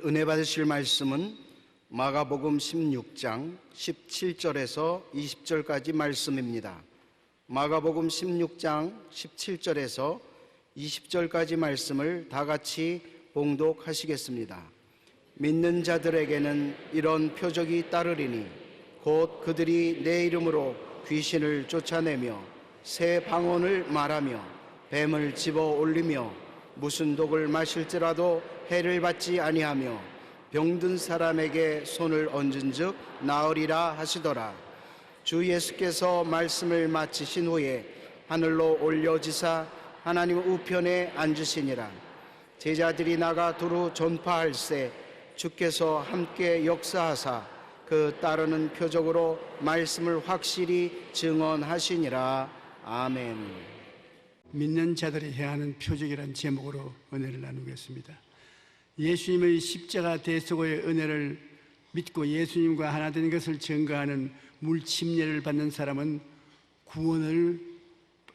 은혜 받으실 말씀은 마가복음 16장 17절에서 20절까지 말씀입니다. 마가복음 16장 17절에서 20절까지 말씀을 다 같이 봉독하시겠습니다. 믿는 자들에게는 이런 표적이 따르리니 곧 그들이 내 이름으로 귀신을 쫓아내며 새 방언을 말하며 뱀을 집어 올리며 무슨 독을 마실지라도 해를 받지 아니하며 병든 사람에게 손을 얹은즉 나으리라 하시더라. 주 예수께서 말씀을 마치신 후에 하늘로 올려지사 하나님 우편에 앉으시니라. 제자들이 나가 두루 전파할세 주께서 함께 역사하사 그 따르는 표적으로 말씀을 확실히 증언하시니라. 아멘. 믿는 자들이 행하는 표적이라는 제목으로 은혜를 나누겠습니다. 예수님의 십자가 대속의 은혜를 믿고 예수님과 하나 된 것을 증거하는 물침례를 받는 사람은 구원을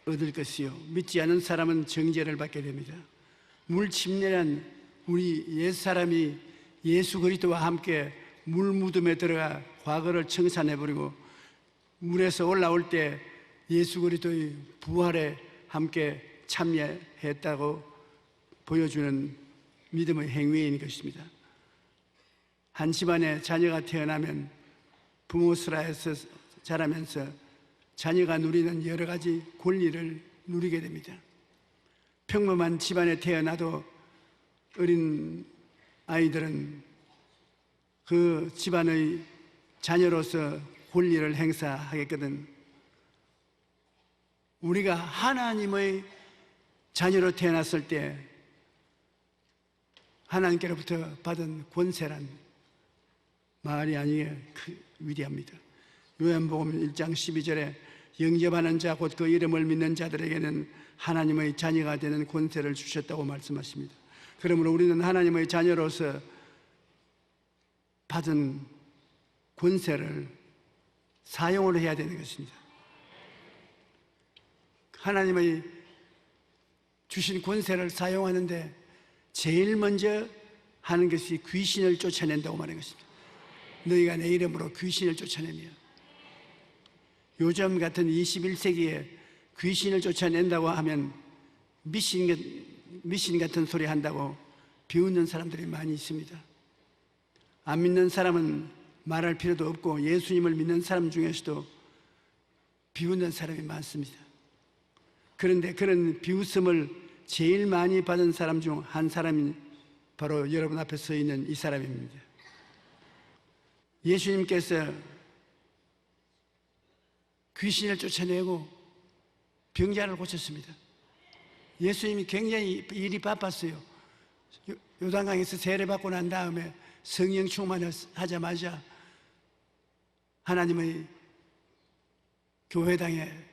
얻을 것이요 믿지 않은 사람은 정죄를 받게 됩니다. 물침례란 우리 옛사람이 예수 그리스도와 함께 물무덤에 들어가 과거를 청산해버리고 물에서 올라올 때 예수 그리스도의 부활에 함께 참여했다고 보여주는 믿음의 행위인 것입니다. 한 집안에 자녀가 태어나면 부모 슬하에서 자라면서 자녀가 누리는 여러 가지 권리를 누리게 됩니다. 평범한 집안에 태어나도 어린 아이들은 그 집안의 자녀로서 권리를 행사하겠거든 우리가 하나님의 자녀로 태어났을 때 하나님께로부터 받은 권세란 말이 아니게 위대합니다. 요한복음 1장 12절에 영접하는 자 곧 그 이름을 믿는 자들에게는 하나님의 자녀가 되는 권세를 주셨다고 말씀하십니다. 그러므로 우리는 하나님의 자녀로서 받은 권세를 사용을 해야 되는 것입니다. 하나님의 주신 권세를 사용하는데 제일 먼저 하는 것이 귀신을 쫓아낸다고 말하는 것입니다. 너희가 내 이름으로 귀신을 쫓아내며 요즘 같은 21세기에 귀신을 쫓아낸다고 하면 미신 같은 소리 한다고 비웃는 사람들이 많이 있습니다. 안 믿는 사람은 말할 필요도 없고 예수님을 믿는 사람 중에서도 비웃는 사람이 많습니다. 그런데 그런 비웃음을 제일 많이 받은 사람 중 한 사람이 바로 여러분 앞에 서 있는 이 사람입니다. 예수님께서 귀신을 쫓아내고 병자를 고쳤습니다. 예수님이 굉장히 일이 바빴어요. 요단강에서 세례받고 난 다음에 성령 충만하자마자 하나님의 교회당에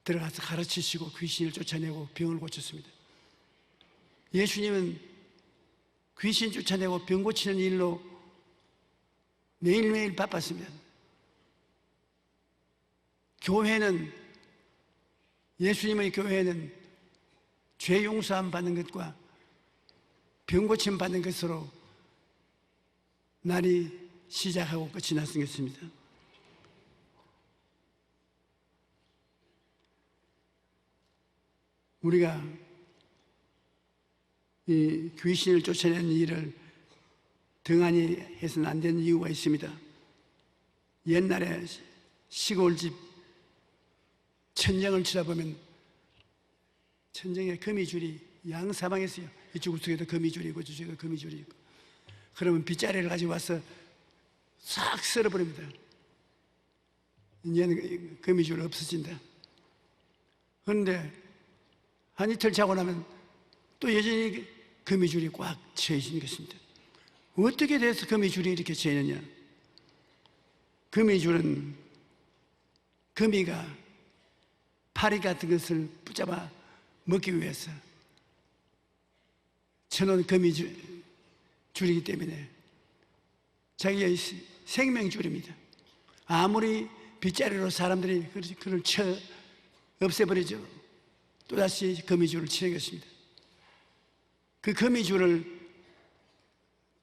들어가서 가르치시고 귀신을 쫓아내고 병을 고쳤습니다. 예수님은 귀신 쫓아내고 병 고치는 일로 매일매일 바빴습니다. 예수님의 교회는 죄 용서함 받는 것과 병 고침 받는 것으로 날이 시작하고 끝이 났습니다. 우리가 이 귀신을 쫓아내는 일을 등한히 해서는 안 되는 이유가 있습니다. 옛날에 시골집 천장을 쳐다보면 천장에 거미줄이 양사방에 있어요. 이쪽 우측에도 거미줄이 있고 저쪽에도 거미줄이 있고. 그러면 빗자루를 가지고 와서 싹 썰어버립니다. 이제는 거미줄 없어진다. 그런데 한 이틀 자고 나면 또 여전히 거미줄이 꽉 채워진 것입니다. 어떻게 돼서 거미줄이 이렇게 채이느냐? 거미줄은 거미가 파리 같은 것을 붙잡아 먹기 위해서 쳐놓은 거미줄이기 때문에 자기의 생명줄입니다. 아무리 빗자루로 사람들이 그걸 쳐 없애버리죠. 또다시 거미줄을 치는 것입니다. 그 거미줄을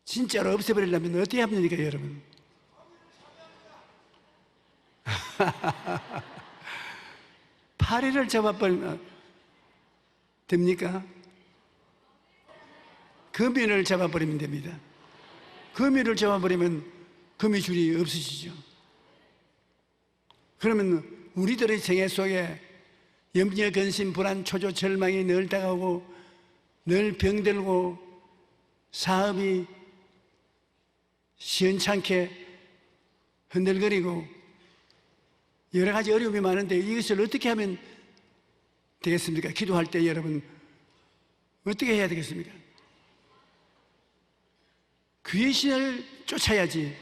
진짜로 없애버리려면 어떻게 하면 됩니까, 여러분? 파리를 잡아버리면 됩니까? 거미를 잡아버리면 됩니다. 거미를 잡아버리면 거미줄이 없어지죠. 그러면 우리들의 생애 속에 염려, 근심, 불안, 초조, 절망이 늘 다가오고 늘 병들고 사업이 시원찮게 흔들거리고 여러 가지 어려움이 많은데 이것을 어떻게 하면 되겠습니까? 기도할 때 여러분 어떻게 해야 되겠습니까? 귀신을 쫓아야지.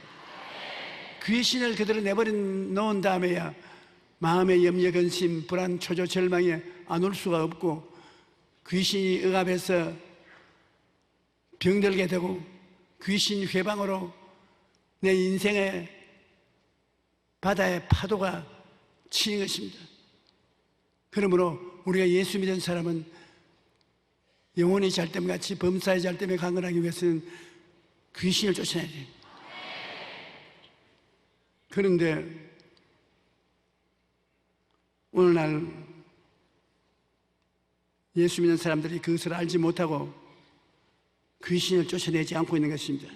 귀신을 그대로 내버려 놓은 다음에야 마음의 염려, 근심, 불안, 초조, 절망에 안 올 수가 없고 귀신이 억압해서 병들게 되고 귀신 회방으로 내 인생의 바다의 파도가 치는 것입니다. 그러므로 우리가 예수 믿은 사람은 영혼이 잘됨같이 범사의 잘됨에 강건하기 위해서는 귀신을 쫓아내야 돼요. 그런데 오늘날 예수 믿는 사람들이 그것을 알지 못하고 귀신을 쫓아내지 않고 있는 것입니다.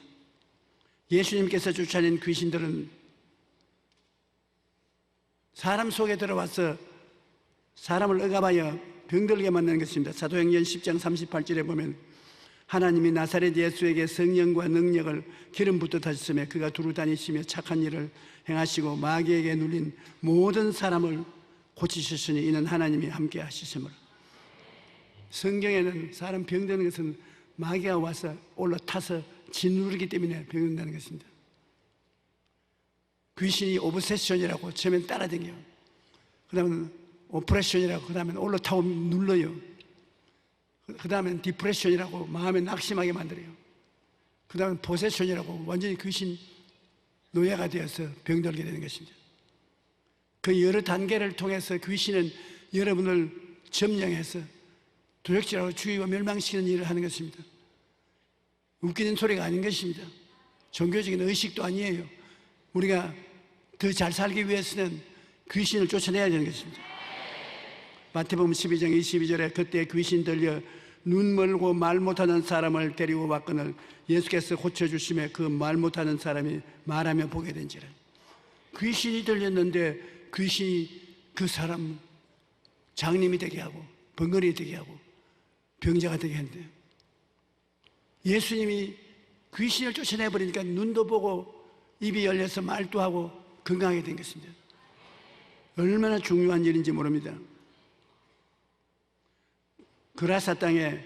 예수님께서 쫓아낸 귀신들은 사람 속에 들어와서 사람을 억압하여 병들게 만드는 것입니다. 사도행전 10장 38절에 보면 하나님이 나사렛 예수에게 성령과 능력을 기름 붓듯 하셨으며 그가 두루 다니시며 착한 일을 행하시고 마귀에게 눌린 모든 사람을 고치셨으니 이는 하나님이 함께 하시심으로. 성경에는 사람 병드는 것은 마귀가 와서 올라타서 짓누르기 때문에 병든다는 것입니다. 귀신이 오브세션이라고 처음엔 따라다녀요. 그 다음은 오프레션이라고, 그 다음엔 올라타고 눌러요. 그 다음엔 디프레션이라고 마음에 낙심하게 만들어요. 그 다음엔 포세션이라고 완전히 귀신 노예가 되어서 병들게 되는 것입니다. 그 여러 단계를 통해서 귀신은 여러분을 점령해서 도적질하고 죽이고 멸망시키는 일을 하는 것입니다. 웃기는 소리가 아닌 것입니다. 종교적인 의식도 아니에요. 우리가 더 잘 살기 위해서는 귀신을 쫓아내야 되는 것입니다. 마태복음 12장 22절에 그때 귀신 들려 눈 멀고 말 못하는 사람을 데리고 왔거늘 예수께서 고쳐주심에 그 말 못하는 사람이 말하며 보게 된지라. 귀신이 들렸는데 귀신이 그 사람 장님이 되게 하고 번거리 되게 하고 병자가 되게 했는데요. 예수님이 귀신을 쫓아내버리니까 눈도 보고 입이 열려서 말도 하고 건강하게 된 것입니다. 얼마나 중요한 일인지 모릅니다. 그라사 땅에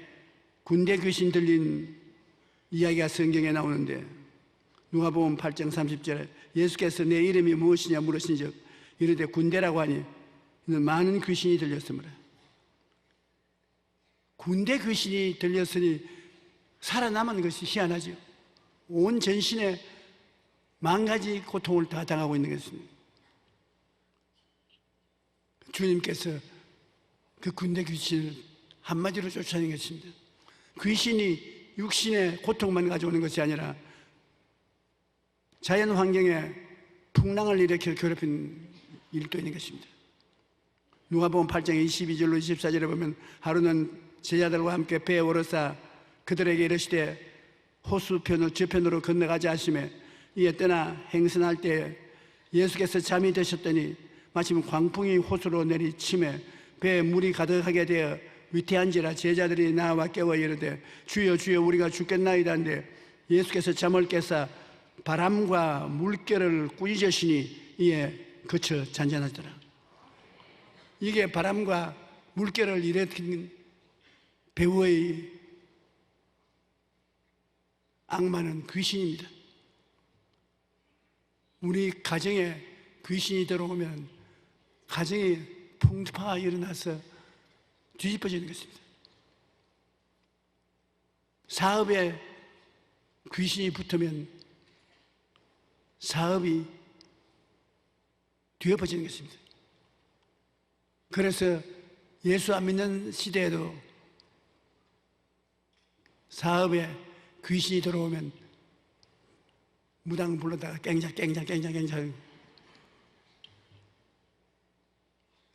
군대 귀신 들린 이야기가 성경에 나오는데 누가복음 8장 30절에 예수께서 내 이름이 무엇이냐 물으신즉 이르되 군대라고 하니 이는 많은 귀신이 들렸으므로. 군대 귀신이 들렸으니 살아남은 것이 희한하죠. 온 전신에 만 가지 고통을 다 당하고 있는 것입니다. 주님께서 그 군대 귀신을 한마디로 쫓아내는 것입니다. 귀신이 육신의 고통만 가져오는 것이 아니라 자연 환경에 풍랑을 일으켜 괴롭힌 일도 있는 것입니다. 누가복음 8장 22절로 24절에 보면 하루는 제자들과 함께 배에 오르사 그들에게 이르시되 호수편으로 저편으로 건너가자 하시매 이에 떠나 행선할 때 예수께서 잠이 드셨더니 마침 광풍이 호수로 내리치매 배에 물이 가득하게 되어 밑에 앉으라 제자들이 나와 깨워 이르되 주여 주여 우리가 죽겠나이다 한데 예수께서 잠을 깨사 바람과 물결을 꾸짖으시니 이에 그쳐 잔잔하더라. 이게 바람과 물결을 일으킨 배우의 악마는 귀신입니다. 우리 가정에 귀신이 들어오면 가정에 풍파가 일어나서 뒤집어지는 것입니다. 사업에 귀신이 붙으면 사업이 뒤엎어지는 것입니다. 그래서 예수 안 믿는 시대에도 사업에 귀신이 들어오면 무당 불러다가 깽장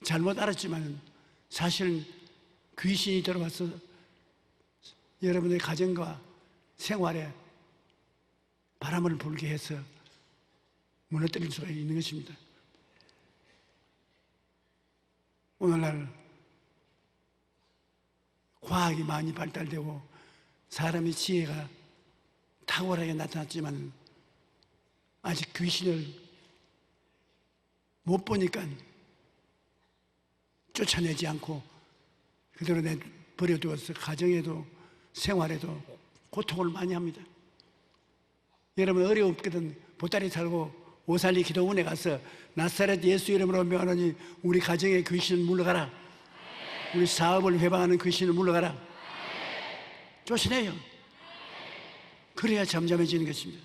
잘못 알았지만 사실은 귀신이 들어와서 여러분의 가정과 생활에 바람을 불게 해서 무너뜨릴 수가 있는 것입니다. 오늘날 과학이 많이 발달되고 사람의 지혜가 탁월하게 나타났지만 아직 귀신을 못 보니까 쫓아내지 않고 그대로 버려두어서 가정에도 생활에도 고통을 많이 합니다. 여러분 어려웠거든 보따리 살고 오살리 기도원에 가서 나사렛 예수 이름으로 명하노니 우리 가정의 귀신을 물러가라. 우리 사업을 회방하는 귀신을 물러가라. 쫓아내요. 그래야 잠잠해지는 것입니다.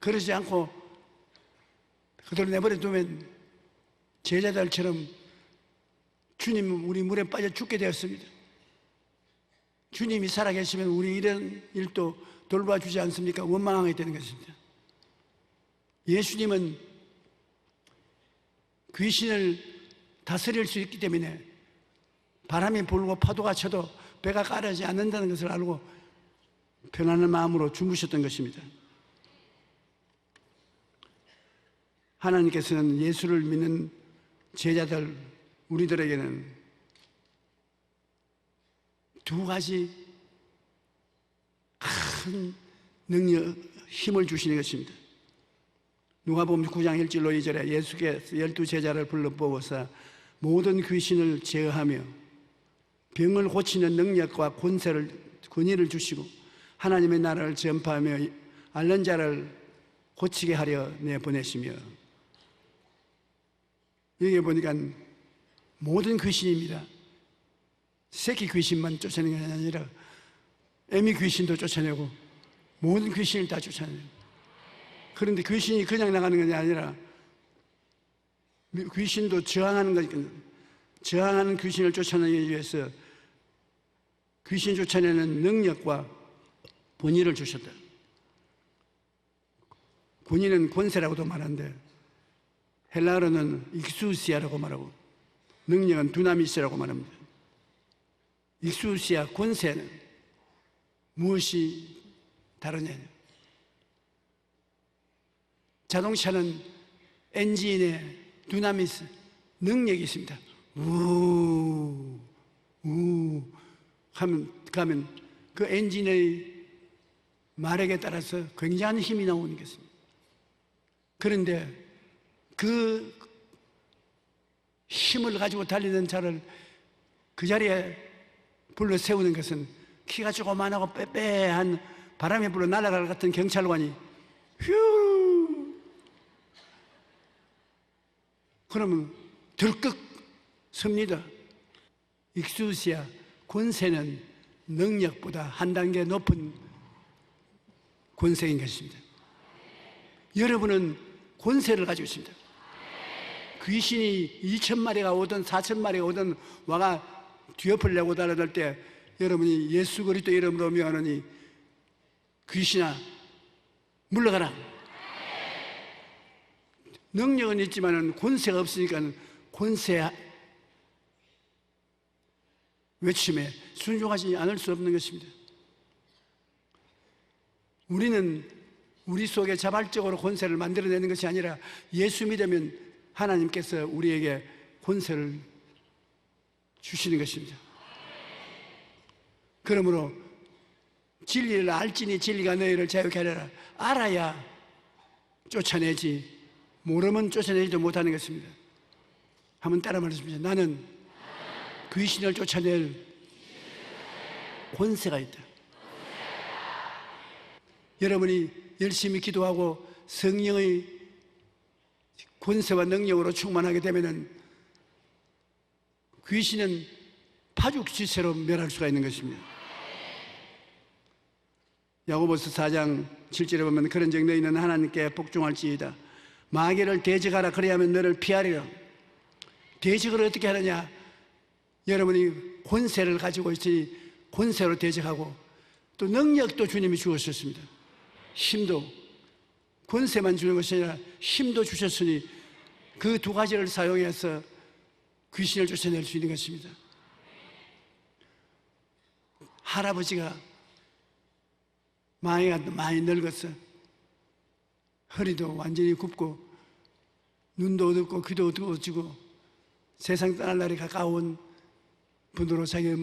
그러지 않고 그대로 내버려 두면 제자들처럼 주님 우리 물에 빠져 죽게 되었습니다. 주님이 살아계시면 우리 이런 일도 돌봐주지 않습니까? 원망하게 되는 것입니다. 예수님은 귀신을 다스릴 수 있기 때문에 바람이 불고 파도가 쳐도 배가 가라지 않는다는 것을 알고 편안한 마음으로 주무셨던 것입니다. 하나님께서는 예수를 믿는 제자들 우리들에게는 두 가지 큰 능력, 힘을 주시는 것입니다. 누가복음 9장 1절로 2절에 예수께서 12제자를 불러 뽑아서 모든 귀신을 제어하며 병을 고치는 능력과 권위를 주시고 하나님의 나라를 전파하며 앓는 자를 고치게 하려 내보내시며 여기 보니까 모든 귀신입니다. 새끼 귀신만 쫓아내는 게 아니라 애미 귀신도 쫓아내고 모든 귀신을 다 쫓아내요. 그런데 귀신이 그냥 나가는 것이 아니라 귀신도 저항하는 거니까 저항하는 귀신을 쫓아내기 위해서 귀신 쫓아내는 능력과 권위를 주셨다. 권위는 권세라고도 말하는데 헬라어로는 익수시아라고 말하고 능력은 두나미스라고 말합니다. 익수시아 권세는 무엇이 다르냐? 자동차는 엔진에 두나미스 능력이 있습니다. 우 가면 그 엔진의 마력에 따라서 굉장한 힘이 나오는 것입니다. 그런데 그 힘을 가지고 달리는 자를 그 자리에 불러 세우는 것은 키가 조그만하고 빼빼한 바람에 불어 날아갈 것 같은 경찰관이 휴 그러면 들컥 섭니다. 익수시아 권세는 능력보다 한 단계 높은 권세인 것입니다. 여러분은 권세를 가지고 있습니다. 귀신이 2,000마리가 오든 4,000마리가 오든 와가 뒤엎을 내고 달아들 때 여러분이 예수 그리스도 이름으로 명하노니 귀신아 물러가라. 능력은 있지만 권세가 없으니까 권세 외침에 순종하지 않을 수 없는 것입니다. 우리는 우리 속에 자발적으로 권세를 만들어내는 것이 아니라 예수 믿으면 하나님께서 우리에게 권세를 주시는 것입니다. 그러므로 진리를 알지니 진리가 너희를 자유케 하리라. 알아야 쫓아내지 모르면 쫓아내지도 못하는 것입니다. 한번 따라 말씀하십시오. 나는 귀신을 쫓아낼 권세가 있다. 여러분이 열심히 기도하고 성령의 권세와 능력으로 충만하게 되면 귀신은 파죽지세로 멸할 수가 있는 것입니다. 야고보서 4장 7절에 보면 그런즉 너희는 하나님께 복종할지이다. 마귀를 대적하라. 그래야만 너를 피하리라. 대적을 어떻게 하느냐? 여러분이 권세를 가지고 있으니 권세로 대적하고 또 능력도 주님이 주었습니다. 힘도, 권세만 주는 것이 아니라 힘도 주셨으니 그 두 가지를 사용해서 귀신을 쫓아낼 수 있는 것입니다. 할아버지가 많이 늙어서 허리도 완전히 굽고 눈도 어둡고 귀도 어두워지고 세상 떠날 날이 가까운 분으로 자기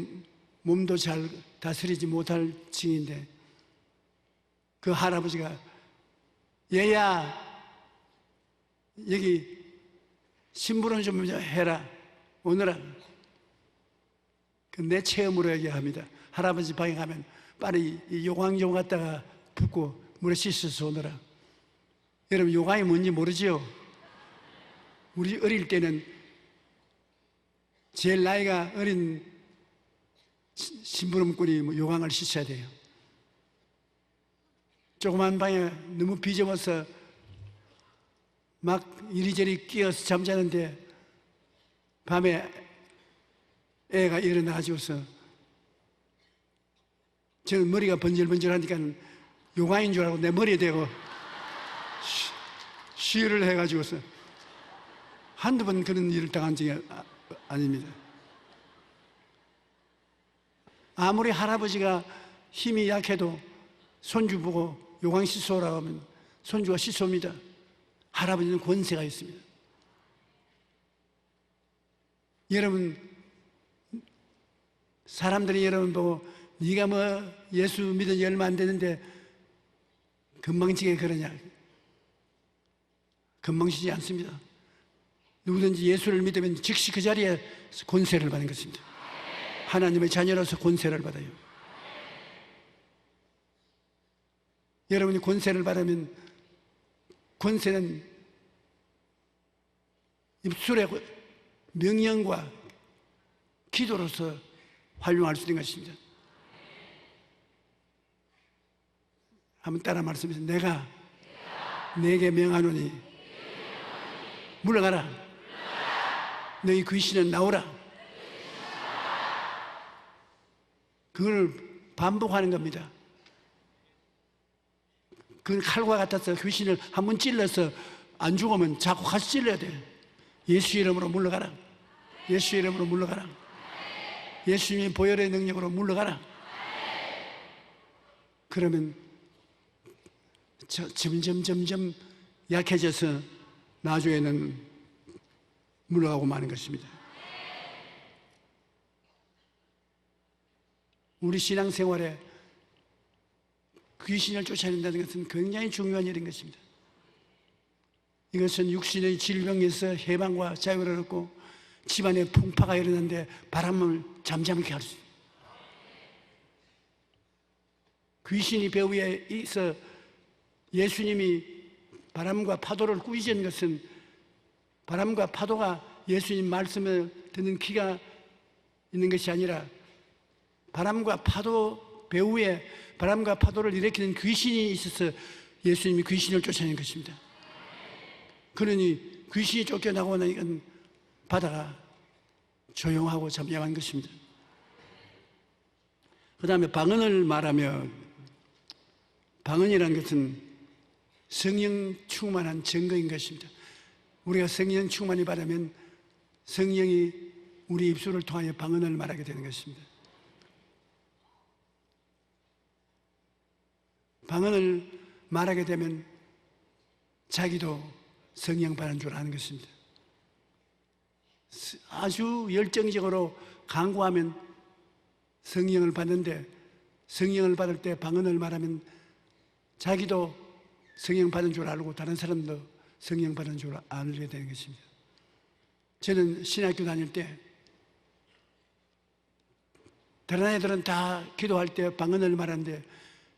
몸도 잘 다스리지 못할 징인데, 그 할아버지가 얘야 여기 심부름 좀 해라 오너라. 내 체험으로 얘기합니다. 할아버지 방에 가면 빨리 요강 좀 갖다가 붓고 물에 씻어서 오너라. 여러분, 요강이 뭔지 모르지요? 우리 어릴 때는 제일 나이가 어린 심부름꾼이 요강을 씻어야 돼요. 조그만 방에 너무 비좁아서 막 이리저리 끼어서 잠자는데 밤에 애가 일어나가지고서 저는 머리가 번질번질하니까 요강인 줄 알고 내 머리에 대고 시를 해가지고서 한두 번 그런 일을 당한 적이 아닙니다. 아무리 할아버지가 힘이 약해도 손주 보고 요강 씻어오라고 하면 손주가 씻어옵니다. 할아버지는 권세가 있습니다. 여러분, 사람들이 여러분 보고 네가 뭐 예수 믿은 지 얼마 안 되는데 건방지게 그러냐? 건방지지 않습니다. 누구든지 예수를 믿으면 즉시 그 자리에 권세를 받는 것입니다. 하나님의 자녀로서 권세를 받아요. 여러분이 권세를 받으면 권세는 입술의 명령과 기도로서 활용할 수 있는 것입니다. 한번 따라 말씀해서 내가 내게 명하노니 물러가라. 너희 귀신은 나오라. 그걸 반복하는 겁니다. 그 칼과 같아서 귀신을 한번 찔러서 안 죽으면 자꾸 같이 찔러야 돼. 예수 이름으로 물러가라. 예수 이름으로 물러가라. 예수님의 보혈의 능력으로 물러가라. 그러면 점점 약해져서 나중에는 물러가고 마는 것입니다. 우리 신앙생활에 귀신을 쫓아낸다는 것은 굉장히 중요한 일인 것입니다. 이것은 육신의 질병에서 해방과 자유를 얻고 집안에 풍파가 일어나는데 바람을 잠잠케 할 수 있습니다. 귀신이 배후에 있어 예수님이 바람과 파도를 꾸짖은 것은 바람과 파도가 예수님 말씀을 듣는 귀가 있는 것이 아니라 바람과 파도 배후에 바람과 파도를 일으키는 귀신이 있어서 예수님이 귀신을 쫓아낸 것입니다. 그러니 귀신이 쫓겨나고 나니까 바다가 조용하고 잠잠한 것입니다. 그 다음에 방언을 말하며, 방언이라는 것은 성령 충만한 증거인 것입니다. 우리가 성령 충만이 받으면 성령이 우리 입술을 통하여 방언을 말하게 되는 것입니다. 방언을 말하게 되면 자기도 성령 받은 줄 아는 것입니다. 아주 열정적으로 간구하면 성령을 받는데, 성령을 받을 때 방언을 말하면 자기도 성령 받은 줄 알고 다른 사람도 성령 받은 줄 알게 되는 것입니다. 저는 신학교 다닐 때 다른 애들은 다 기도할 때 방언을 말하는데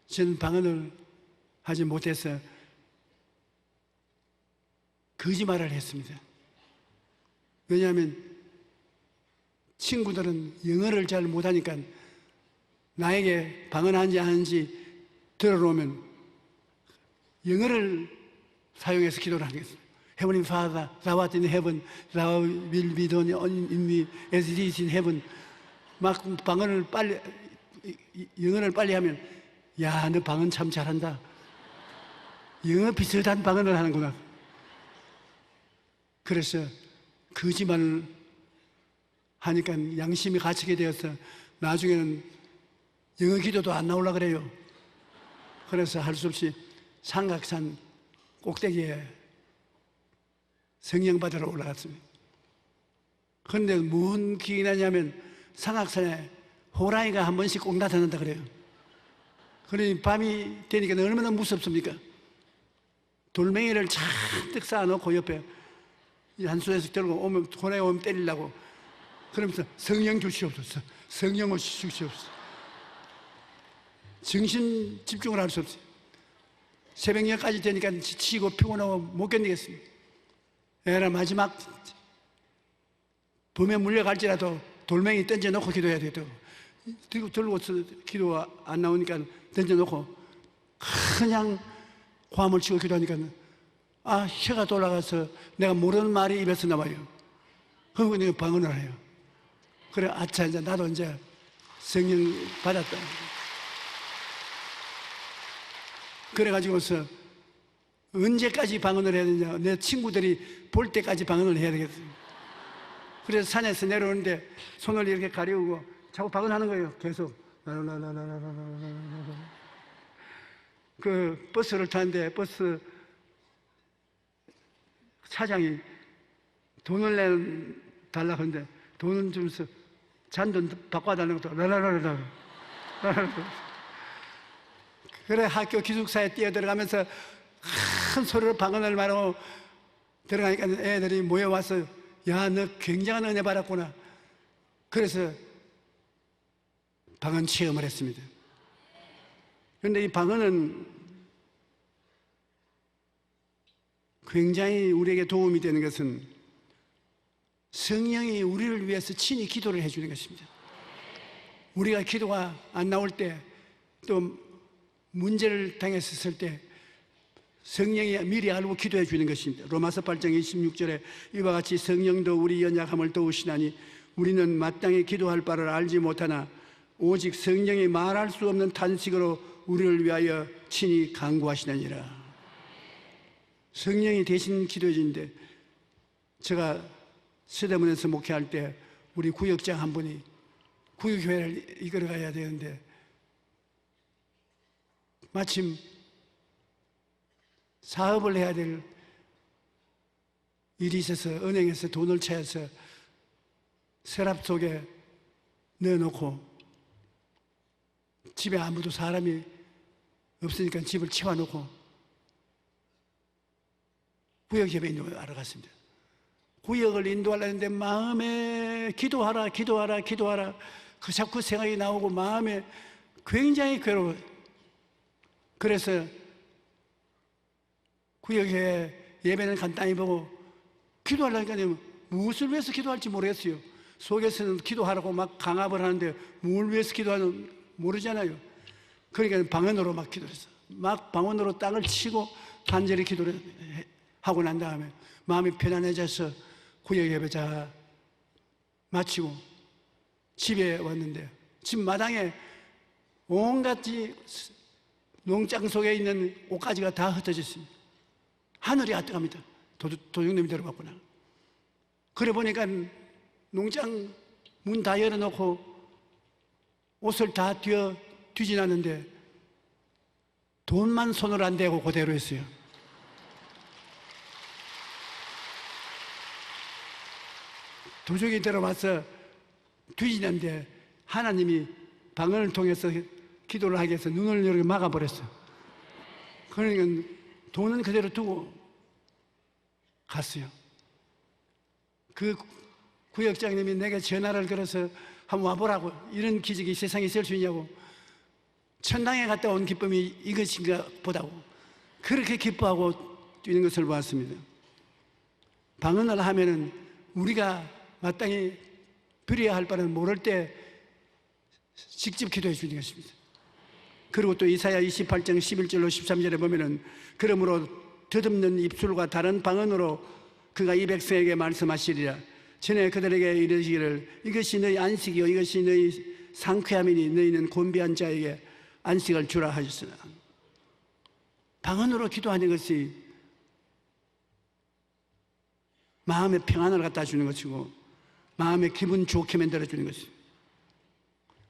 저는 방언을 하지 못해서 거짓말을 했습니다. 왜냐하면 친구들은 영어를 잘 못하니까 나에게 방언하는지 안 하는지 들어오면 영어를 사용해서 기도를 하겠습니다. Heavenly Father, Thou art in heaven, Thou will be done in me as it is in heaven. 막 방언을 빨리, 영어를 빨리 하면 야, 너 방언 참 잘한다. 영어 비슷한 방언을 하는구나. 그래서 거짓말을 하니까 양심이 갇히게 되어서 나중에는 영어 기도도 안 나오려고 그래요. 그래서 할 수 없이 삼각산 꼭대기에 성령 받으러 올라갔습니다. 그런데 뭔 기억이 나냐면 삼각산에 호랑이가 한 번씩 꼭 나타난다 그래요. 그러니 밤이 되니까 얼마나 무섭습니까? 돌멩이를 잔뜩 쌓아놓고 옆에 한 손에서 들고 오면 호랑이 오면 때리려고 그러면서 성령 주시옵소서, 성령을 주시옵소서. 정신 집중을 할 수 없어요. 새벽녘까지 되니까 지치고 피곤하고 못 견디겠습니다. 에라 마지막 범에 물려갈지라도 돌멩이 던져놓고 기도해야 되겠다고 들고 기도 안 나오니까 던져놓고 그냥 고함을 치고 기도하니까 혀가 돌아가서 내가 모르는 말이 입에서 나와요. 그리고 내가 방언을 해요. 그래 아차 이제 나도 이제 성령 받았다. 그래가지고서 언제까지 방언을 해야 되냐, 내 친구들이 볼 때까지 방언을 해야 되겠어요. 그래서 산에서 내려오는데 손을 이렇게 가리우고 자꾸 방언하는 거예요. 계속 그 버스를 타는데 버스 차장이 돈을 달라고 하는데 돈은 주면서 잔돈 바꿔달라는 것도 라라라라. 그래 학교 기숙사에 뛰어들어가면서 큰 소리로 방언을 말하고 들어가니까 애들이 모여와서 야, 너 굉장한 은혜 받았구나. 그래서 방언 체험을 했습니다. 그런데 이 방언은 굉장히 우리에게 도움이 되는 것은 성령이 우리를 위해서 친히 기도를 해주는 것입니다. 우리가 기도가 안 나올 때 또 문제를 당했을 때 성령이 미리 알고 기도해 주는 것입니다. 로마서 8장 26절에 이와 같이 성령도 우리 연약함을 도우시나니 우리는 마땅히 기도할 바를 알지 못하나 오직 성령이 말할 수 없는 탄식으로 우리를 위하여 친히 간구하시느니라. 성령이 대신 기도해 주는데 제가 서대문에서 목회할 때 우리 구역장 한 분이 구역교회를 이끌어 가야 되는데 마침 사업을 해야 될 일이 있어서 은행에서 돈을 채워서 서랍 속에 넣어놓고 집에 아무도 사람이 없으니까 집을 치워놓고 구역협에 인도하러 갔습니다. 구역을 인도하려는데 마음에 기도하라 기도하라 기도하라 그 자꾸 생각이 나오고 마음에 굉장히 괴로워요. 그래서 구역에 예배는 간단히 보고 기도하려니까 무엇을 위해서 기도할지 모르겠어요. 속에서는 기도하라고 막 강압을 하는데 뭘 위해서 기도하는지 모르잖아요. 그러니까 방언으로 막 기도했어요. 막 방언으로 땅을 치고 간절히 기도를 하고 난 다음에 마음이 편안해져서 구역 예배 자 마치고 집에 왔는데 집 마당에 온갖 농장 속에 있는 옷가지가 다 흩어졌습니다. 하늘이 아득합니다. 도둑놈이 들어갔구나. 그래 보니까 농장 문 다 열어놓고 옷을 다 뒤지놨는데 돈만 손을 안 대고 그대로 했어요. 도둑이 들어와서 뒤지는데 하나님이 방언을 통해서 기도를 하게 해서 눈을 이렇게 막아버렸어요. 그러니까 돈은 그대로 두고 갔어요. 그 구역장님이 내게 전화를 걸어서 한번 와보라고, 이런 기적이 세상에 있을 수 있냐고, 천당에 갔다 온 기쁨이 이것인가 보다고 그렇게 기뻐하고 뛰는 것을 보았습니다. 방언을 하면은 우리가 마땅히 드려야 할 바를 모를 때 직접 기도해 주는 것입니다. 그리고 또 이사야 28장 11절로 13절에 보면은 그러므로 더듬는 입술과 다른 방언으로 그가 이 백성에게 말씀하시리라. 전에 그들에게 이르시기를 이것이 너희 안식이요 이것이 너희 상쾌함이니 너희는 곤비한 자에게 안식을 주라 하셨으나. 방언으로 기도하는 것이 마음의 평안을 갖다 주는 것이고 마음의 기분 좋게 만들어 주는 것이고,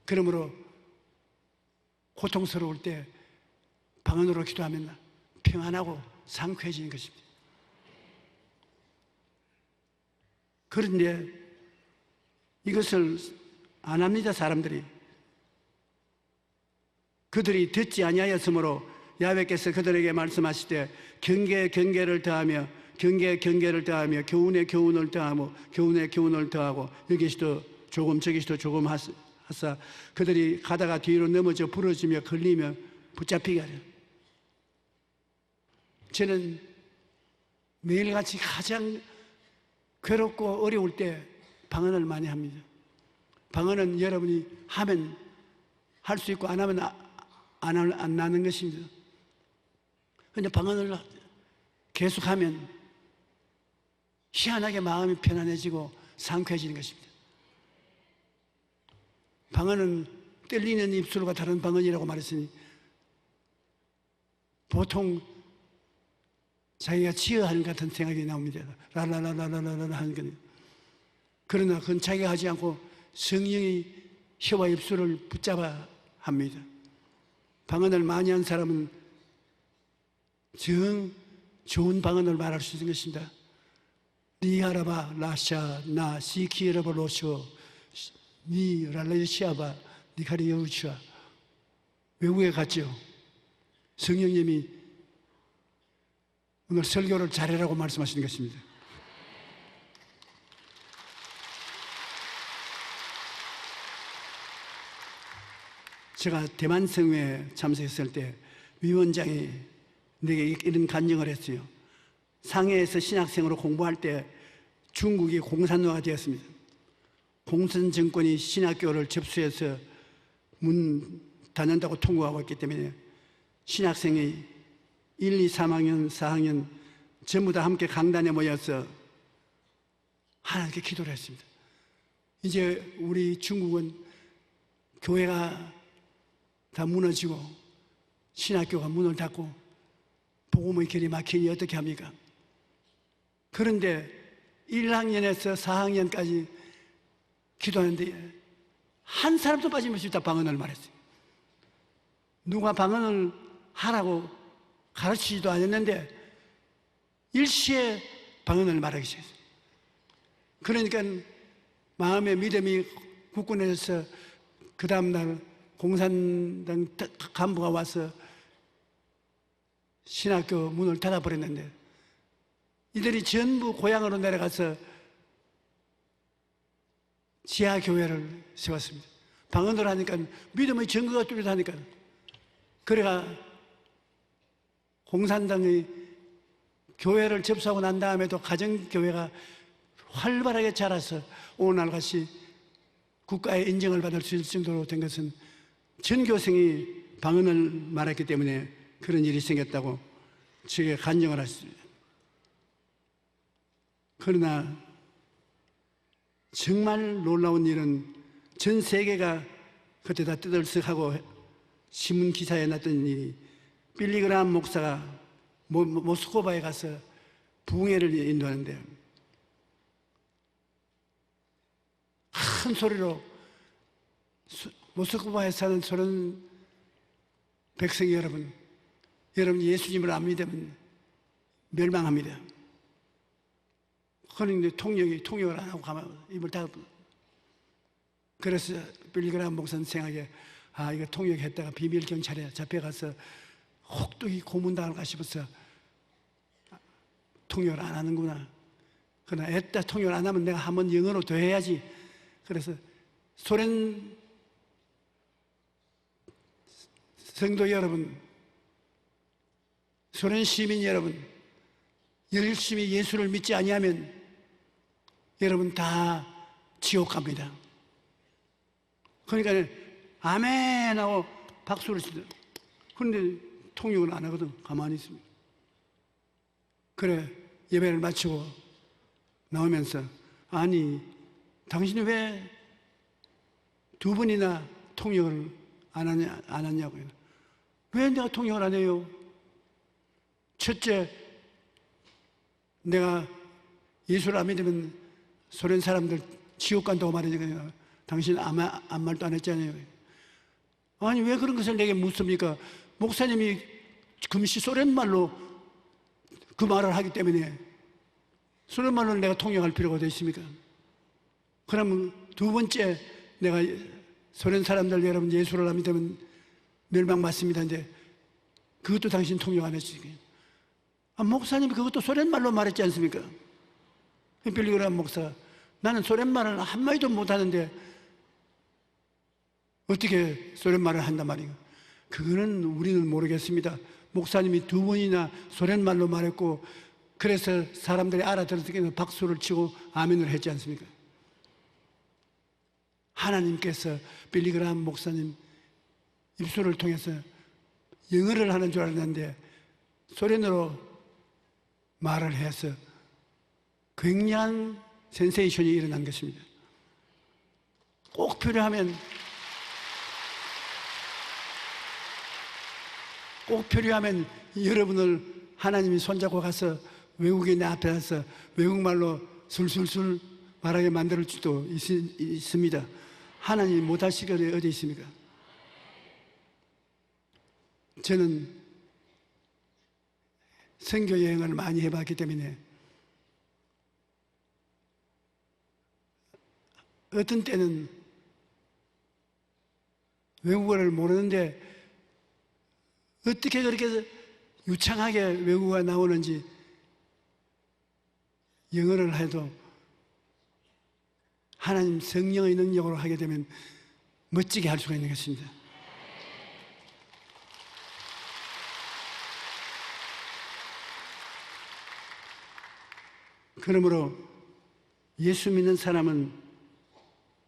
그러므로 고통스러울 때 방언으로 기도하면 평안하고 상쾌해지는 것입니다. 그런데 이것을 안 합니다. 사람들이. 그들이 듣지 아니하였으므로 야훼께서 그들에게 말씀하시되 경계를 더하며 경계를 더하며 교훈에 교훈을 더하고 교훈에 교훈을 더하고 여기서도 조금 저기서도 조금 하사 그들이 가다가 뒤로 넘어져 부러지며 걸리며 붙잡히게 하려. 저는 매일같이 가장 괴롭고 어려울 때 방언을 많이 합니다. 방언은 여러분이 하면 할 수 있고 안 하면 안 나는 것입니다. 그런데 방언을 계속하면 희한하게 마음이 편안해지고 상쾌해지는 것입니다. 방언은 떨리는 입술과 다른 방언이라고 말했으니 보통 자기가 치어하는 것 같은 생각이 나옵니다. 라라라라라라 하는 거는. 그러나 그건 자기가 하지 않고 성령이 혀와 입술을 붙잡아 합니다. 방언을 많이 한 사람은 정 좋은 방언을 말할 수 있는 것입니다. 니하라바 라샤 나 시키라바 로쇼 니 랄라시아바 니카리 여우치와. 외국에 갔죠. 성령님이 오늘 설교를 잘해라고 말씀하시는 것입니다. 제가 대만성회에 참석했을 때 위원장이 내게 이런 간증을 했어요. 상해에서 신학생으로 공부할 때 중국이 공산화가 되었습니다. 공산 정권이 신학교를 접수해서 문 닫는다고 통보하고 있기 때문에 신학생이 1, 2, 3학년, 4학년 전부 다 함께 강단에 모여서 하나님께 기도를 했습니다. 이제 우리 중국은 교회가 다 무너지고 신학교가 문을 닫고 복음의 길이 막히니 어떻게 합니까? 그런데 1학년에서 4학년까지 기도하는데 한 사람도 빠짐없이 다 방언을 말했어요. 누가 방언을 하라고 가르치지도 않았는데 일시에 방언을 말하기 시작했어요. 그러니까 마음의 믿음이 굳건해져서 그 다음날 공산당 간부가 와서 신학교 문을 닫아버렸는데 이들이 전부 고향으로 내려가서 지하교회를 세웠습니다. 방언을 하니까 믿음의 증거가 뚜렷하니까. 그래가 공산당의 교회를 접수하고 난 다음에도 가정교회가 활발하게 자라서 오늘날같이 국가의 인정을 받을 수 있을 정도로 된 것은 전교생이 방언을 말했기 때문에 그런 일이 생겼다고 제게 간증을 하셨습니다. 그러나 정말 놀라운 일은 전 세계가 그때 다 뜨들썩하고 신문 기사에 났던 일이 빌리그람 목사가 모스크바에 가서 부흥회를 인도하는데 큰 소리로 모스크바에 사는 소련 백성 여러분 예수님을 안 믿으면 멸망합니다. 그런데 통역을 안 하고 가만 입을 닫고. 그래서 빌리그람 목사는 생각에 이거 통역했다가 비밀 경찰에 잡혀가서 혹독히 고문당할까 싶어서 통역을 안 하는구나. 그러나 애따 통역을 안 하면 내가 한번 영어로 더 해야지. 그래서 소련 성도 여러분, 소련 시민 여러분, 열심히 예수를 믿지 아니하면 여러분 다 지옥 갑니다. 그러니까 아멘 하고 박수를 치죠. 그런데 통역을 안 하거든. 가만히 있습니다. 그래 예배를 마치고 나오면서 아니 당신이 왜 두 번이나 통역을 안 하냐고요. 왜 내가 통역을 안 해요? 첫째, 내가 예수를 안 믿으면 소련 사람들 지옥 간다고 말하니까 당신 아무 말도 안 했잖아요. 아니, 왜 그런 것을 내게 묻습니까? 목사님이 금시 소련 말로 그 말을 하기 때문에 소련 말로 내가 통역할 필요가 어디 있습니까? 그러면 두 번째, 내가 소련 사람들 여러분 예수를 안 믿으면 멸망받습니다. 근데 그것도 당신 통역 안 했으니까. 목사님이 그것도 소련 말로 말했지 않습니까? 빌리그람 목사, 나는 소련 말을 한마디도 못하는데 어떻게 소련 말을 한단 말이에요? 그거는 우리는 모르겠습니다. 목사님이 두 번이나 소련 말로 말했고, 그래서 사람들이 알아들었을 때 박수를 치고 아멘을 했지 않습니까? 하나님께서 빌리그람 목사님 입술을 통해서 영어를 하는 줄 알았는데 소련어로 말을 해서 굉장한 센세이션이 일어난 것입니다. 꼭 필요하면 여러분을 하나님이 손잡고 가서 외국인 앞에 가서 외국말로 술술술 말하게 만들 수도 있습니다. 하나님이 못하실 것이 어디 있습니까? 저는 선교 여행을 많이 해봤기 때문에 어떤 때는 외국어를 모르는데 어떻게 그렇게 유창하게 외국어가 나오는지 영어를 해도 하나님 성령의 능력으로 하게 되면 멋지게 할 수가 있는 것입니다. 그러므로 예수 믿는 사람은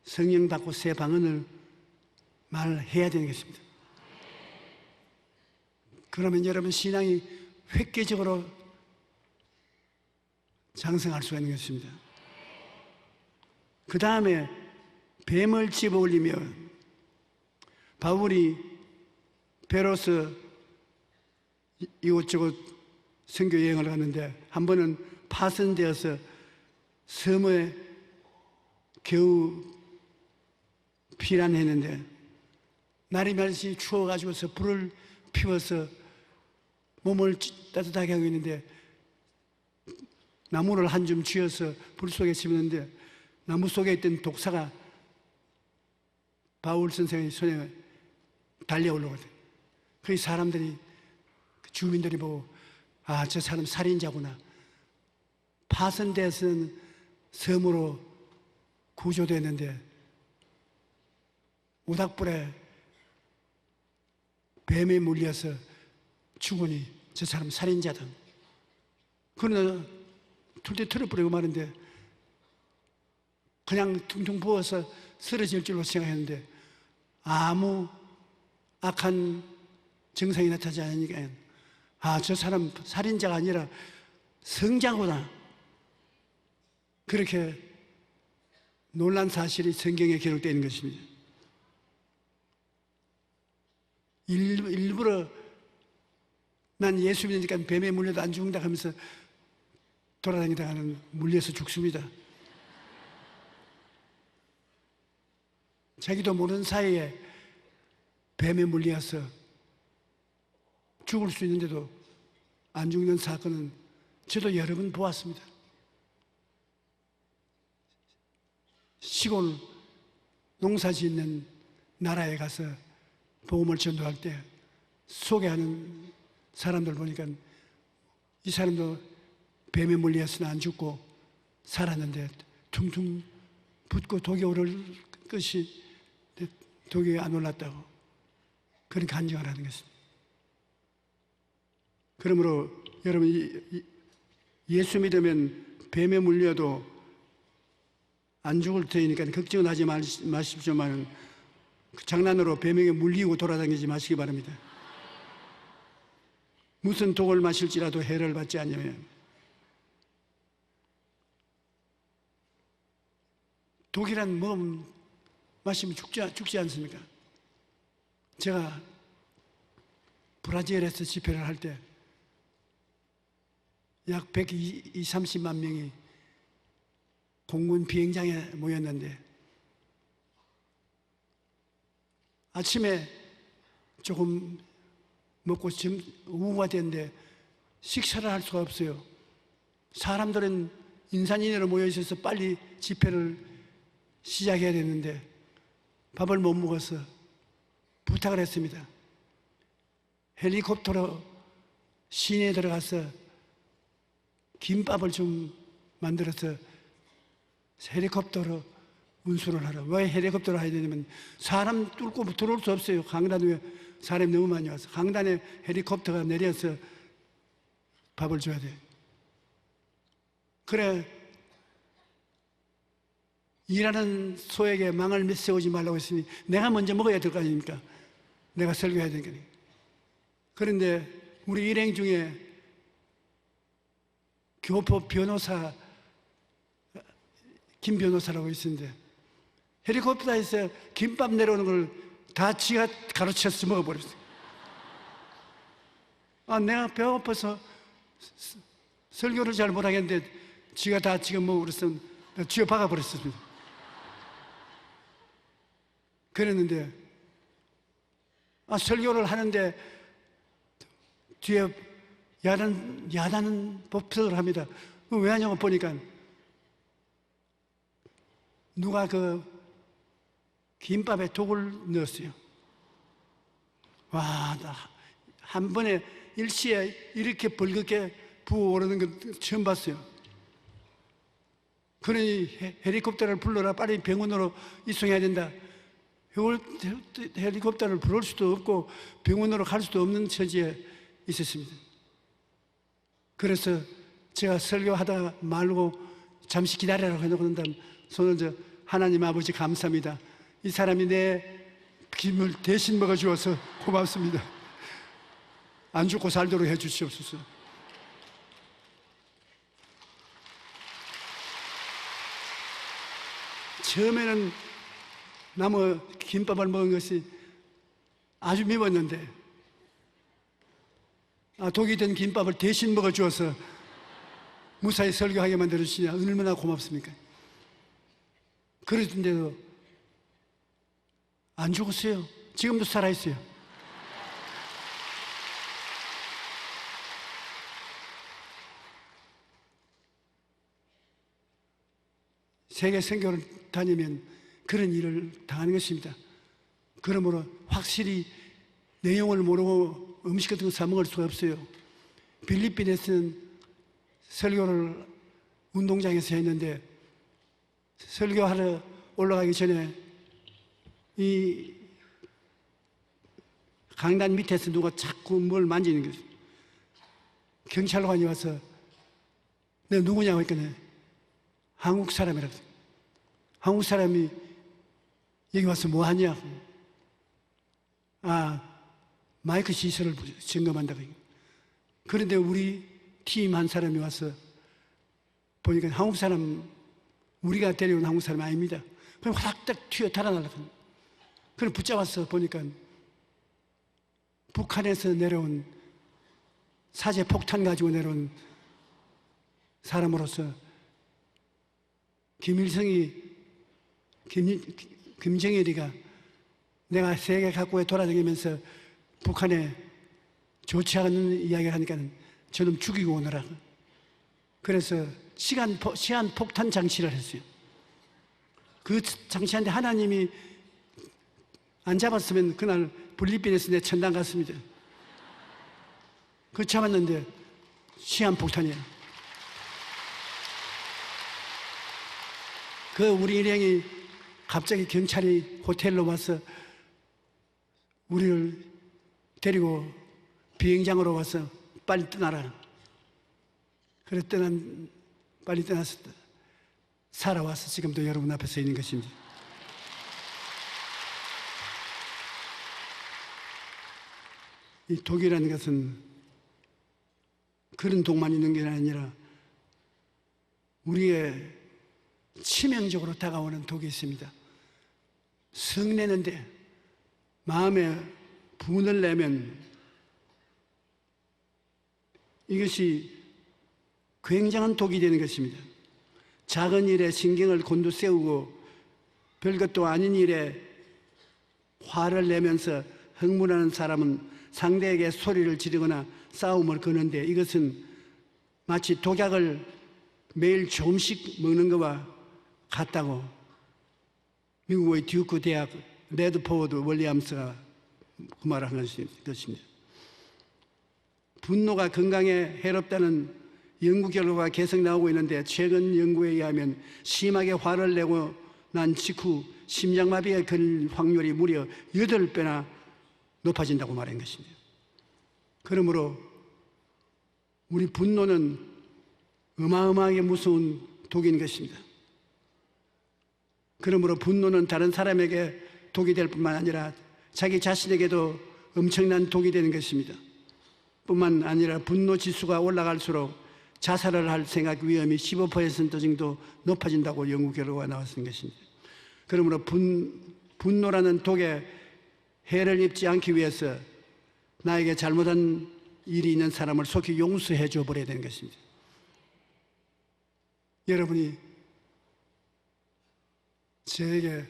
성령 받고 새 방언을 말해야 되는 것입니다. 그러면 여러분 신앙이 획기적으로 장성할 수가 있는 것입니다. 그 다음에 뱀을 집어 올리며 바울이 배로서 이곳저곳 선교 여행을 가는데 한 번은 파선되어서 섬에 겨우 피난했는데 날이 날씨 추워가지고서 불을 피워서 몸을 따뜻하게 하고 있는데 나무를 한 줌 쥐어서 불 속에 집었는데 나무 속에 있던 독사가 바울 선생의 손에 달려 올라오거든. 그 사람들이 주민들이 보고 저 사람 살인자구나. 파선돼서는 섬으로 구조됐는데 모닥불에 뱀에 물려서 죽으니 저 사람 살인자다. 그러나 툴때 털어버리고 마는데 그냥 퉁퉁 부어서 쓰러질 줄로 생각했는데 아무 악한 증상이 나타나지 않으니까 저 사람 살인자가 아니라 성자구나. 그렇게 놀란 사실이 성경에 기록되어 있는 것입니다. 일부러 난 예수 믿으니까 뱀에 물려도 안 죽는다 하면서 돌아다니다가는 물려서 죽습니다. 자기도 모르는 사이에 뱀에 물려서 죽을 수 있는데도 안 죽는 사건은 저도 여러 번 보았습니다. 시골 농사 짓는 나라에 가서 복음을 전도할 때 소개하는 사람들 보니까 이 사람도 뱀에 물려서는 안 죽고 살았는데 퉁퉁 붓고 독이 오를 것이 독이 안 올랐다고 그런 간증을 하는 것입니다. 그러므로 여러분 예수 믿으면 뱀에 물려도 안 죽을 테니까 걱정은 하지 마십시오만 장난으로 뱀에게 물리고 돌아다니지 마시기 바랍니다. 무슨 독을 마실지라도 해를 받지 않으면 독이란 뭐 마시면 죽지 않습니까? 제가 브라질에서 집회를 할 때 약 130만 명이 공군 비행장에 모였는데 아침에 조금 먹고 지금 오후가 됐는데 식사를 할 수가 없어요. 사람들은 인산인해로 모여 있어서 빨리 집회를 시작해야 되는데 밥을 못 먹어서 부탁을 했습니다. 헬리콥터로 시내에 들어가서 김밥을 좀 만들어서 헬리콥터로 운수를 하라. 왜 헬리콥터로 해야 되냐면 사람 뚫고 들어올 수 없어요. 강단 위에 사람이 너무 많이 와서 강단에 헬리콥터가 내려서 밥을 줘야 돼요. 그래 일하는 소에게 망을 메세우지 말라고 했으니 내가 먼저 먹어야 될 거 아닙니까? 내가 설교해야 되니까. 그런데 우리 일행 중에 교포 변호사 김 변호사라고 있었는데 헬리콥터에서 김밥 내려오는 걸 다 지가 가르쳐서 먹어버렸어요. 내가 배고파서 설교를 잘 못하겠는데 지가 다 지금 먹어버렸어. 쥐어 박아버렸습니다. 그랬는데 설교를 하는데 뒤에 야단 법석을 합니다. 왜 하냐고 보니까 누가 그 김밥에 독을 넣었어요. 와, 나 한 번에 일시에 이렇게 벌겋게 부어오르는 건 처음 봤어요. 그러니 헬리콥터를 불러라. 빨리 병원으로 이송해야 된다. 헬리콥터를 부를 수도 없고 병원으로 갈 수도 없는 처지에 있었습니다. 그래서 제가 설교하다 말고 잠시 기다리라고 해놓고 다음 손을 저 하나님 아버지 감사합니다. 이 사람이 내 김을 대신 먹어주어서 고맙습니다. 안 죽고 살도록 해주시옵소서. 처음에는 나무 김밥을 먹은 것이 아주 미웠는데 독이 된 김밥을 대신 먹어주어서 무사히 설교하게 만들어주시냐 얼마나 고맙습니까? 그랬는데도 안 죽었어요. 지금도 살아있어요. 세계 선교를 다니면 그런 일을 당하는 것입니다. 그러므로 확실히 내용을 모르고 음식 같은 거 사 먹을 수가 없어요. 필리핀에서는 설교를 운동장에서 했는데 설교하러 올라가기 전에 이 강단 밑에서 누가 자꾸 뭘 만지는 거예요. 경찰관이 와서 내가 누구냐고 했거든요. 한국 사람이라고. 한국 사람이 여기 와서 뭐 하냐고. 마이크 시설을 점검한다고. 그런데 우리 팀 한 사람이 와서 보니까 한국 사람, 우리가 데려온 한국 사람 아닙니다. 그럼 화닥닥 튀어 달아나려고. 그럼 붙잡아서 보니까 북한에서 내려온 사제 폭탄 가지고 내려온 사람으로서 김정일이가 내가 세계 각국에 돌아다니면서 북한에 좋지 않은 이야기를 하니까 저놈 죽이고 오너라. 그래서 시한 폭탄 장치를 했어요. 그 장치한테 하나님이 안 잡았으면 그날 필리핀에서 내 천당 갔습니다. 그 잡았는데 시한 폭탄이에요. 그 우리 일행이 갑자기 경찰이 호텔로 와서 우리를 데리고 비행장으로 와서 빨리 떠나라. 그래 빨리 떠나서 살아와서 지금도 여러분 앞에 서 있는 것입니다. 이 독이라는 것은 그런 독만 있는 게 아니라 우리의 치명적으로 다가오는 독이 있습니다. 성내는데 마음에 분을 내면 이것이 굉장한 독이 되는 것입니다. 작은 일에 신경을 곤두세우고 별것도 아닌 일에 화를 내면서 흥분하는 사람은 상대에게 소리를 지르거나 싸움을 거는데 이것은 마치 독약을 매일 조금씩 먹는 것과 같다고 미국의 듀크 대학 레드포워드 원리암스가 그 말을 한 것입니다. 분노가 건강에 해롭다는 연구 결과가 계속 나오고 있는데 최근 연구에 의하면 심하게 화를 내고 난 직후 심장마비에 걸릴 확률이 무려 8배나 높아진다고 말한 것입니다. 그러므로 우리 분노는 어마어마하게 무서운 독인 것입니다. 그러므로 분노는 다른 사람에게 독이 될 뿐만 아니라 자기 자신에게도 엄청난 독이 되는 것입니다. 뿐만 아니라 분노 지수가 올라갈수록 자살을 할 생각 위험이 15% 정도 높아진다고 연구 결과가 나왔던 것입니다. 그러므로 분노라는 독에 해를 입지 않기 위해서 나에게 잘못한 일이 있는 사람을 속히 용서해 줘 버려야 되는 것입니다. 여러분이 저에게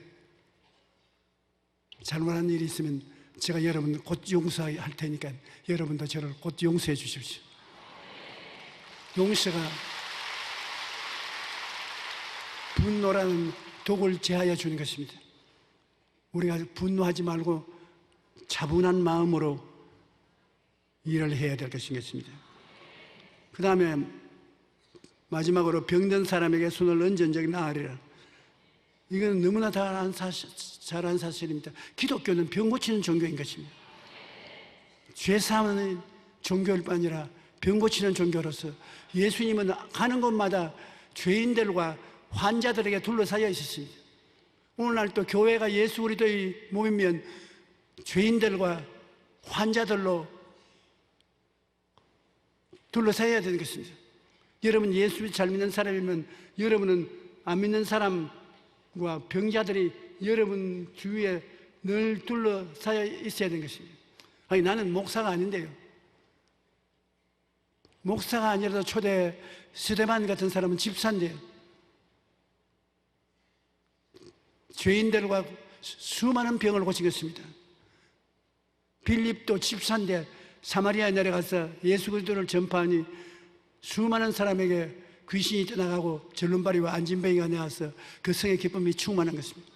잘못한 일이 있으면 제가 여러분 곧 용서할 테니까 여러분도 저를 곧 용서해 주십시오. 용서가 분노라는 독을 제하여 주는 것입니다. 우리가 분노하지 말고 차분한 마음으로 일을 해야 될 것이겠습니다. 그 다음에 마지막으로 병든 사람에게 손을 얹은 적이 나으리라. 이건 너무나 잘한 사실입니다. 기독교는 병 고치는 종교인 것입니다. 죄 사하는 종교일 뿐 아니라 병 고치는 종교로서 예수님은 가는 곳마다 죄인들과 환자들에게 둘러싸여 있었습니다. 오늘날 또 교회가 예수 그리스도의 몸이면 죄인들과 환자들로 둘러싸여야 되는 것입니다. 여러분 예수를 잘 믿는 사람이면 여러분은 안 믿는 사람과 병자들이 여러분 주위에 늘 둘러싸여 있어야 되는 것입니다. 아니 나는 목사가 아닌데요. 목사가 아니라도 초대 스데반 같은 사람은 집사인데요. 죄인들과 수많은 병을 고친 것입니다. 빌립도 집사인데 사마리아에 내려가서 예수 그리스도를 전파하니 수많은 사람에게 귀신이 떠나가고 절름발이와 안진뱅이가 나와서 그 성의 기쁨이 충만한 것입니다.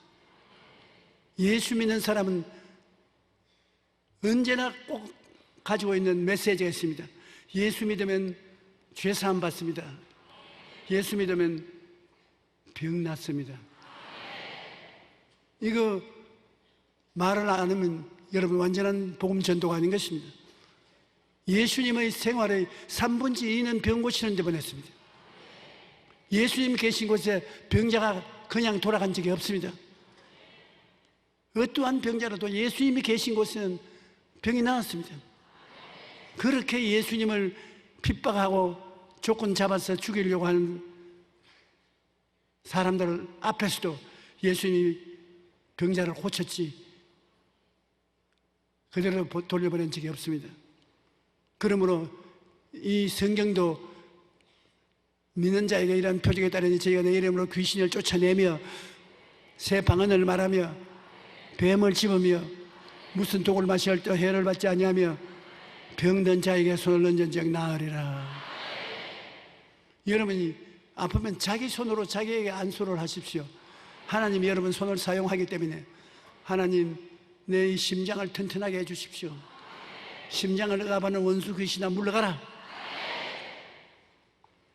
예수 믿는 사람은 언제나 꼭 가지고 있는 메시지가 있습니다. 예수 믿으면 죄 사함 받습니다. 예수 믿으면 병 낫습니다. 이거 말을 안 하면 여러분 완전한 복음 전도가 아닌 것입니다. 예수님의 생활의 3분의 2는 병 고치는 데 보냈습니다. 예수님 계신 곳에 병자가 그냥 돌아간 적이 없습니다. 어떠한 병자라도 예수님이 계신 곳에는 병이 나았습니다. 그렇게 예수님을 핍박하고 조건 잡아서 죽이려고 하는 사람들 앞에서도 예수님이 병자를 고쳤지 그대로 돌려보낸 적이 없습니다. 그러므로 이 성경도 믿는 자에게 이런 표적에 따르니 저희가 내 이름으로 귀신을 쫓아내며 새 방언을 말하며 뱀을 집으며 무슨 독을 마실 때 해를 받지 아니하며 병든 자에게 손을 얹은 적 나으리라. 여러분이 아프면 자기 손으로 자기에게 안수를 하십시오. 하나님이 여러분 손을 사용하기 때문에 하나님 내 심장을 튼튼하게 해주십시오. 심장을 억압하는 원수 귀신아 물러가라.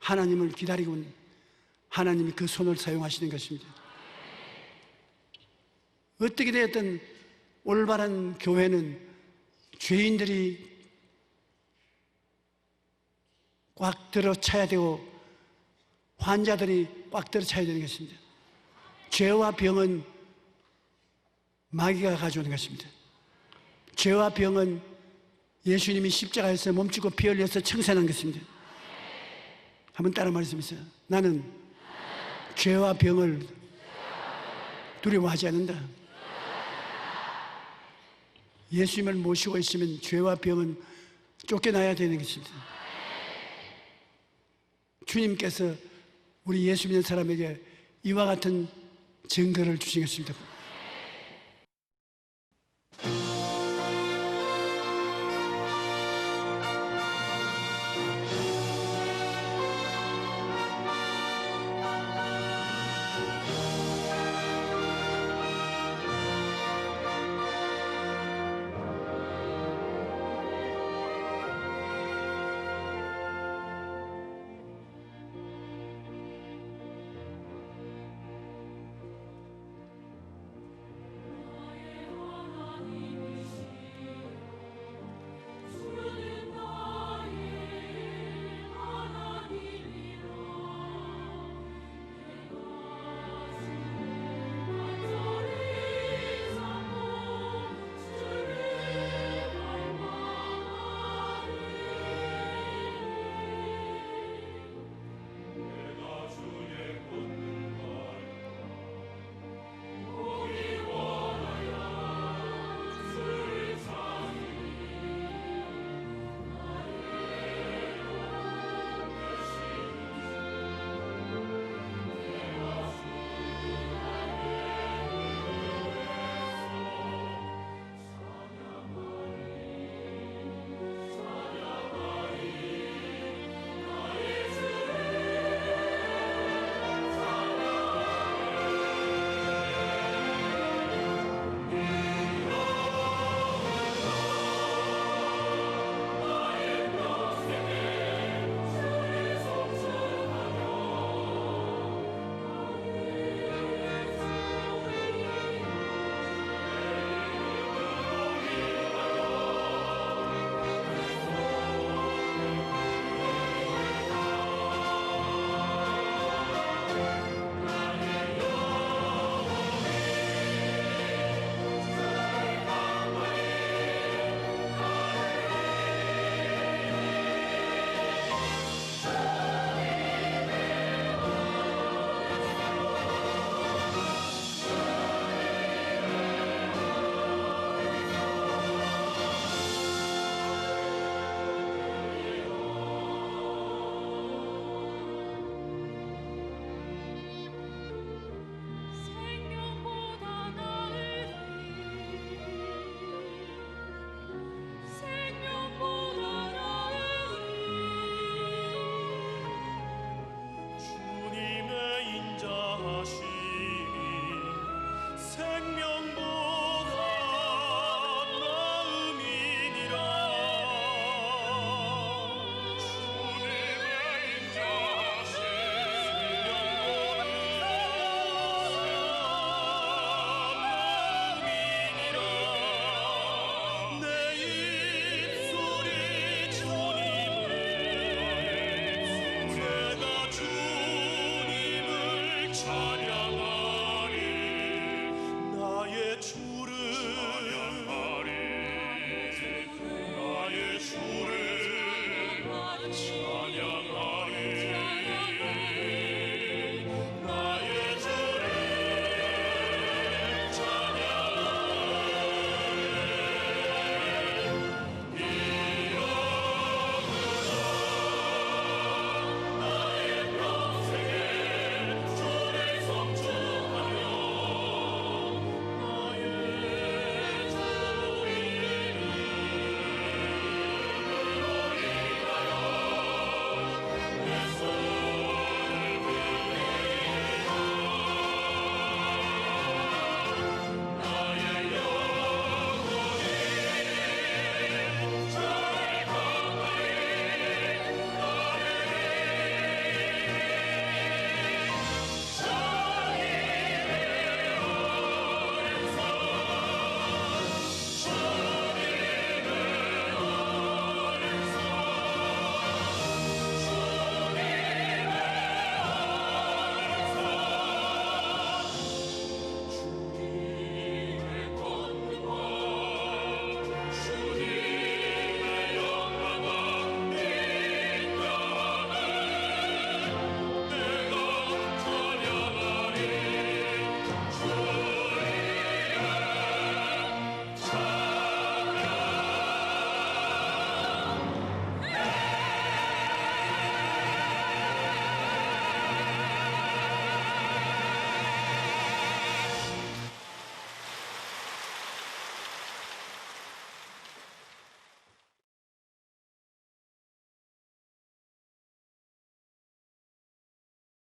하나님을 기다리고 하나님이 그 손을 사용하시는 것입니다. 어떻게 되었든 올바른 교회는 죄인들이 꽉 들어차야 되고 환자들이 꽉 들어차야 되는 것입니다. 죄와 병은 마귀가 가져오는 것입니다. 죄와 병은 예수님이 십자가에서 몸주고 피 흘려서 청산한 것입니다. 한번 따라 말씀하세요. 나는 죄와 병을 두려워하지 않는다. 예수님을 모시고 있으면 죄와 병은 쫓겨나야 되는 것입니다. 주님께서 우리 예수 믿는 사람에게 이와 같은 증거를 주신 것입니다.